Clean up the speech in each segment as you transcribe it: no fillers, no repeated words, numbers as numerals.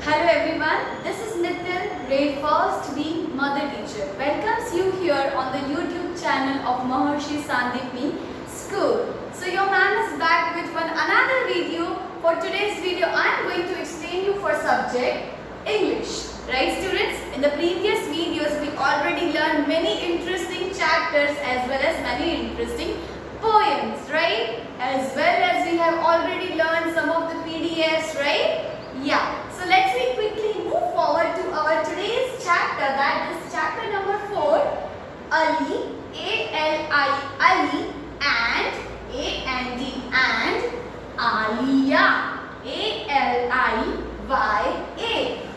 Hello everyone, this is Nitin, grade 1st B mother teacher. Welcomes you here on the YouTube channel of Maharshi Sandipni School. So your ma'am is back with another video. For today's video, I am going to explain you for subject English. Right students, in the previous videos we already learned many interesting chapters as well as many interesting poems, right? As well as we have already learned some of the PDFs, right? Yeah. So let's quickly move forward to our today's chapter, that is chapter number 4, Ali, A-L-I, Ali, and A-N-D, and Aliya, A-L-I-Y-A,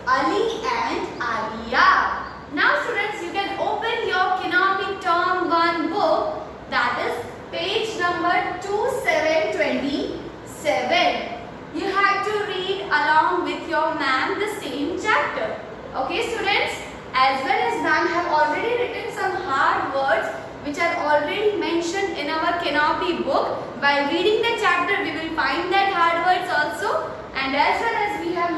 Ali and Aliya. Now students, you can open your Canopy Term 1 book, that is page number 2727. You have to read along with your ma'am the same chapter. Okay students, as well as ma'am have already written some hard words which are already mentioned in our Canopy book. By reading the chapter we will find that hard words also, and as well as we have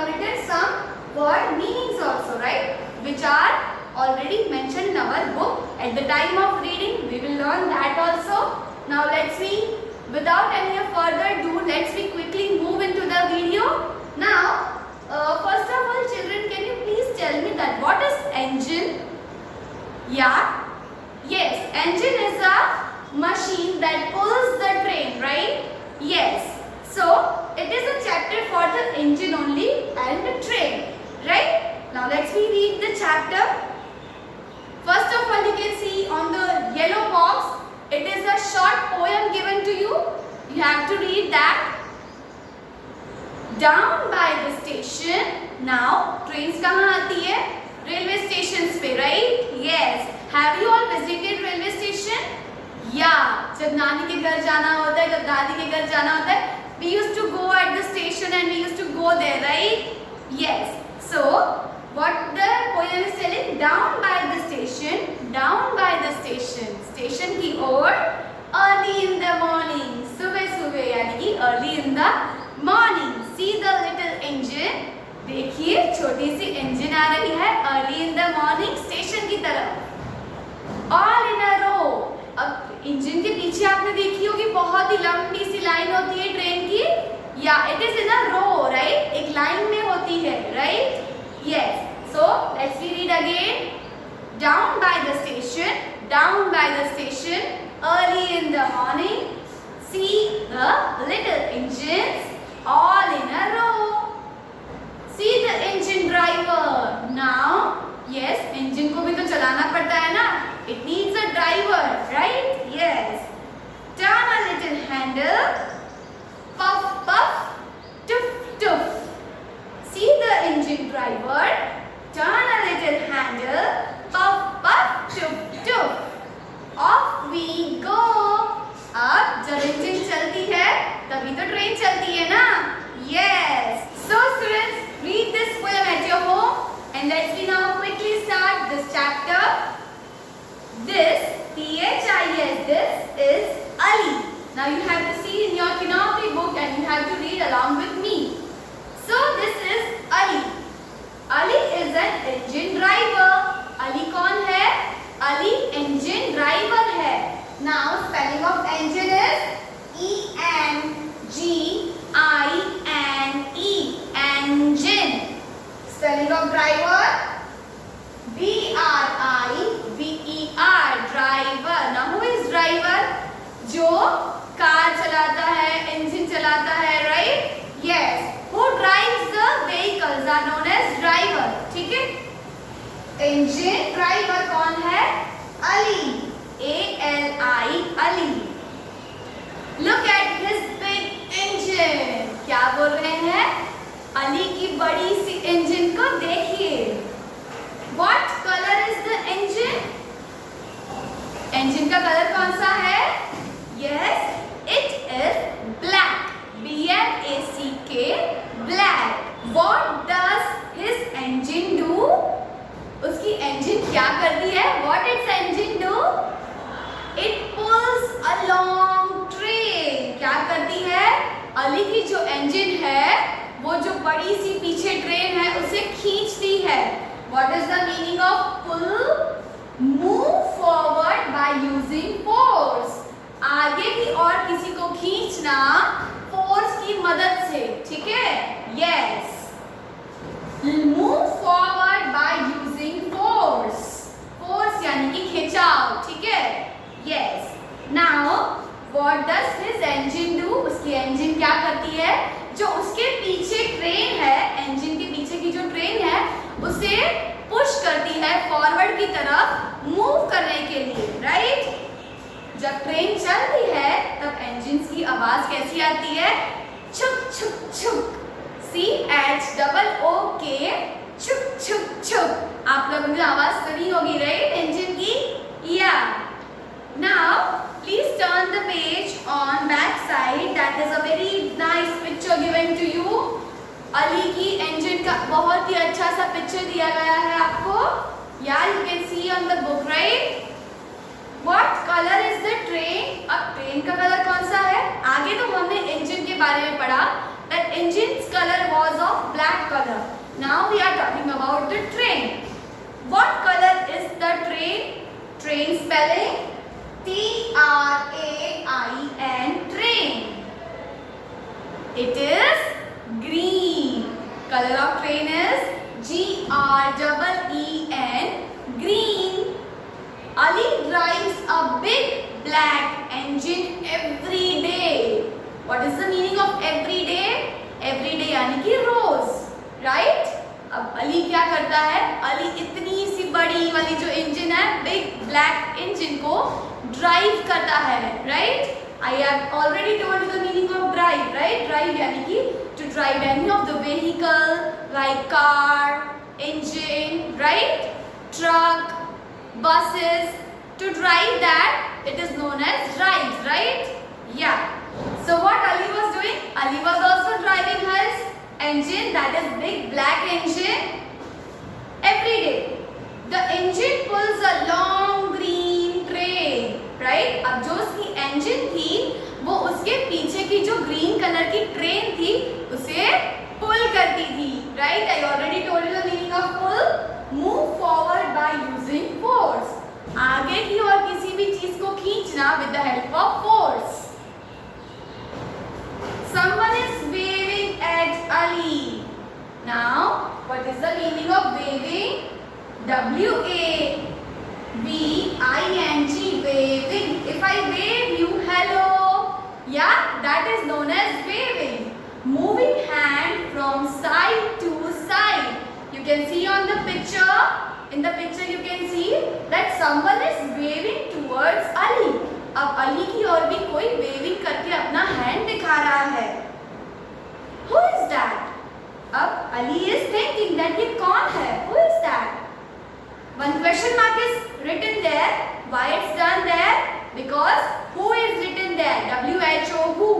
written some word meanings also, right, which are already mentioned in our book. At the time of reading we will learn that also. Now let's see. Without any further ado, let's quickly move into the video. Now, first of all, children, can you please tell me that what is engine? Yeah? Yes, engine is a machine that pulls the train, right? Yes. So, it is a chapter for the engine only and the train, right? Now, let's read the chapter. First of all, you can see on the yellow box, it is a short poem given to you. You have to read that. Down by the station. Now, trains कहाँ आती है? Railway stations पे, right? Yes. Have you all visited railway station? Yeah. जब नानी के घर जाना होता है, जब दादी के घर जाना होता है, we used to go at the station and we used to go there, right? Yes. So, what the poem is telling? Down by the station. Down by the station. Station की ओर early in the morning. सुबह यानी कि early in the morning. See the little engine. देखिए छोटी सी engine आ रही है early in the morning station की तरफ. All in a row. अब engine के पीछे आपने देखी होगी बहुत ही लंबी सी लाइन होती है ट्रेन की. Yeah, it is in a row, right? एक लाइन में होती है, right? Yes. So let's read again. Down by the station. Down by the station. Early in the morning. See the little engines all in a row. See the engine driver. Now, yes, engine को भी तो चलाना पड़ता है ना. It needs a driver, right? Yes. Turn a little handle. Puff, puff. Tuff, tuff. See the engine driver. Turn a little handle. Puff, puff. Tuff, tuff. Off we go. अब जब engine चलती है तभी तो ट्रेन चलती है ना. Yes. So students, read this poem at your home and let's now quickly start this chapter. This, T-H-I-S, this is Ali. Now you have to see in your Canopy book and you have to read along with me. So this is Ali. Ali is an engine driver. Ali कौन है? Ali engine driver है. Now spelling of engine is E-N-G-I-N-E, engine. Spelling of driver D-R-I-V-E-R, driver. Now who is driver? जो car चलाता है, engine चलाता है, right? Yes. Who drives the vehicles are known as driver. ठीक है? Engine driver कौन है? Ali. A-L-I, Ali. Look at his big engine. क्या बोल रहे हैं? अली की बड़ी सी engine को देखिए. What color is the engine? Engine का कलर कौन सा है? Yes, it is black. B-L-A-C-K, black. What does his engine do? उसकी engine क्या करती है? What its engine do? It pulls a long train. क्या करती है? अली की जो engine है वो जो बड़ी सी पीछे ट्रेन है उसे खींचती है। What is the meaning of pull? Move forward by using force. आगे की और किसी को खींचना फोर्स की मदद से, ठीक है? Yes. Move forward by using force. Force यानी कि खिंचाव, ठीक है? Yes. Now, what does his engine do? उसकी engine क्या करती है? जो उसके पीछे ट्रेन है, engine के पीछे की जो ट्रेन है, उसे पुश करती है फॉरवर्ड की तरफ मूव करने के लिए, राइट? जब ट्रेन चलती है तब इंजन की आवाज कैसी आती है? छुक छुक छुक। CHOOK, छुक छुक छुक। आप लोगों ने आवाज सुनी होगी, राइट, इंजन की? या। Now please turn the page on back side. That is a very nice picture given to you. Ali की इंजन का बहुत ही अच्छा सा पिक्चर दिया गया है आपको। या you can see on the book, right? What color is the train? अब ट्रेन का कलर कौन सा है? आगे तो हमने इंजन के बारे में पढ़ा that engine's color was of black color. Now we are talking about the train. What color is the train? Train spelling TRAIN, train. It is green. Color of train is GREEN, green. Ali drives a big black engine every day. What is the meaning of every day? Every day यानी कि रोज, right? अब अली क्या करता है? अली इतनी सी बड़ी वाली जो इंजन है, बिग ब्लैक इंजन को ड्राइव करता है, right? I have already told you the meaning of drive, right? Drive यानी कि to drive any of the vehicle like car, engine, right? Truck, buses. To drive that, it is known as drive, right? Yeah. So what Ali was doing? Ali was also driving his engine, that is big black engine, every day. The engine pulls a long green train, right? अब जो उसकी engine थी, वो उसके पीछे की जो green color की train थी, उसे pull करती थी, right? I already told you the meaning of pull. Move forward by using force. आगे की और किसी भी चीज को खींचना with the help of force. Someone is waving at Ali. Now, what is the meaning of waving? WAVING, waving. If I wave you hello, yeah, that is known as waving. Moving hand from side to side. You can see on the picture. In the picture you can see that someone is waving towards Ali. अब अली की ओर भी कोई waving करके अपना hand दिखा रहा है. Who is that? अब Ali is thinking that ये कौन है? Who is that? One question mark is written there. Why it's done there? Because who is written there? WHO, who?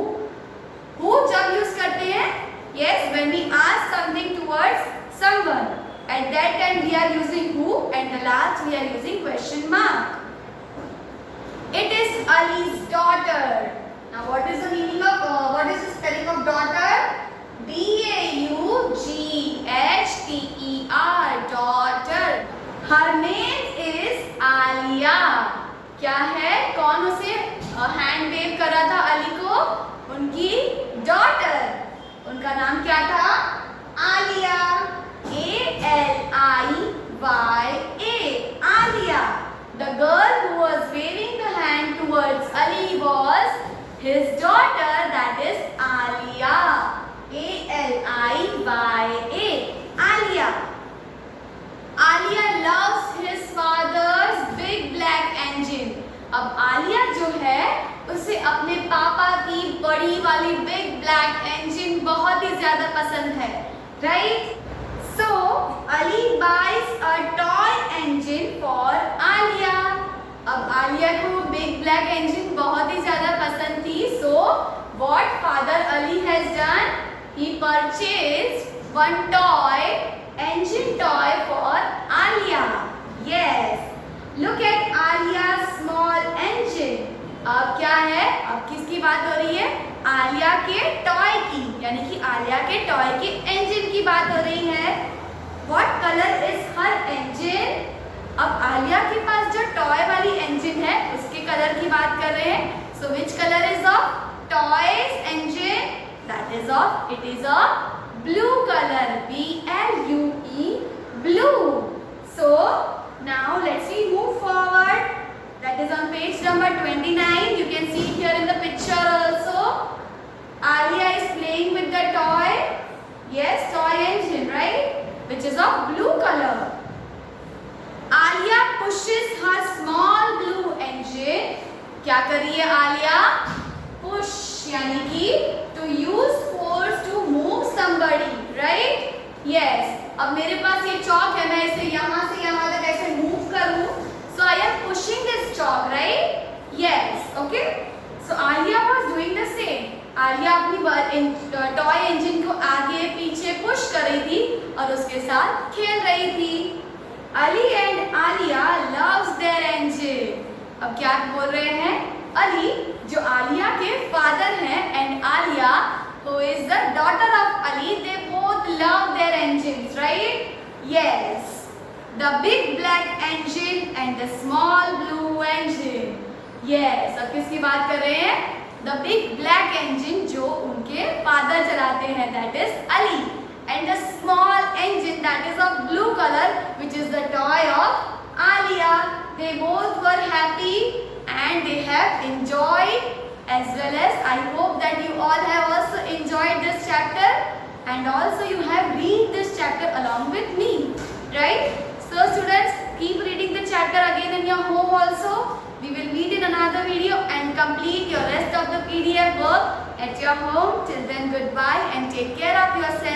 Who जब use करते हैं? Yes, when we ask something towards someone. At that time we are using who, and the last we are using question mark. It is Ali's daughter. Now what is the meaning of what is the spelling of daughter? DAUGHTER, daughter. Her name is Alia. क्या है? कौन उसे hand wave कर रहा था अली को? उनकी daughter. उनका नाम क्या था? Alia. ALIYA, Alia. The girl who was waving the hand towards Ali was his daughter, that is Alia. ALIYA, Alia. Alia loves his father's big black engine. अब आलिया जो है उसे अपने पापा की बड़ी वाली बिग ब्लैक इंजन बहुत ही ज्यादा पसंद है, right? So Ali buys a toy engine for Alia. अब आलिया को बिग ब्लैक इंजन बहुत ही ज्यादा पसंद थी. So what father Ali has done? He purchased one toy engine toy for Alia. Yes. Look at Alia's small engine. अब क्या है? अब किसकी बात हो रही है? आलिया के टॉय की, यानी कि आलिया के टॉय के इंजन बात हो रही है, what colour is her engine. अब आलिया के पास जो टॉय वाली इंजन है उसके कलर की बात कर रहे हैं। So which colour is of toys engine, that is of, it is a blue colour, BLUE, blue. So now let's see move forward. That is on page number 29. You can see here in the picture also. Alia is playing with the toy. Yes, toy engine, right? Which is of blue color. Alia pushes her small blue engine. क्या कर रही है Alia? Push यानी कि to use force to move somebody, right? Yes. अब मेरे पास ये चौक है, मैं इसे यहाँ से यहाँ तक ऐसे मूव करूँ. So I am pushing this chalk, right? Yes. Okay. So Alia was doing the same. Alia अपनी टॉय इंजन को आगे पीछे पुश कर रही थी और उसके साथ खेल रही थी. Ali and Alia loves their engine. अब क्या बोल रहे हैं? अली जो आलिया के फादर हैं and Alia who is the daughter of Ali, they both love their engines, right? Yes. The big black engine and the small blue engine. Yes. अब किसकी बात कर रहे हैं? The big black engine जो उनके फादर चलाते हैं, that is Ali, and the small engine that is of blue color, which is the toy of Alia. They both were happy and they have enjoyed, as well as I hope that you all have also enjoyed this chapter and also you have read this chapter along with me, right? So students, keep reading the chapter again in your home also. We will meet in another video and complete your rest of the PDF work at your home. Till then, goodbye and take care of yourself.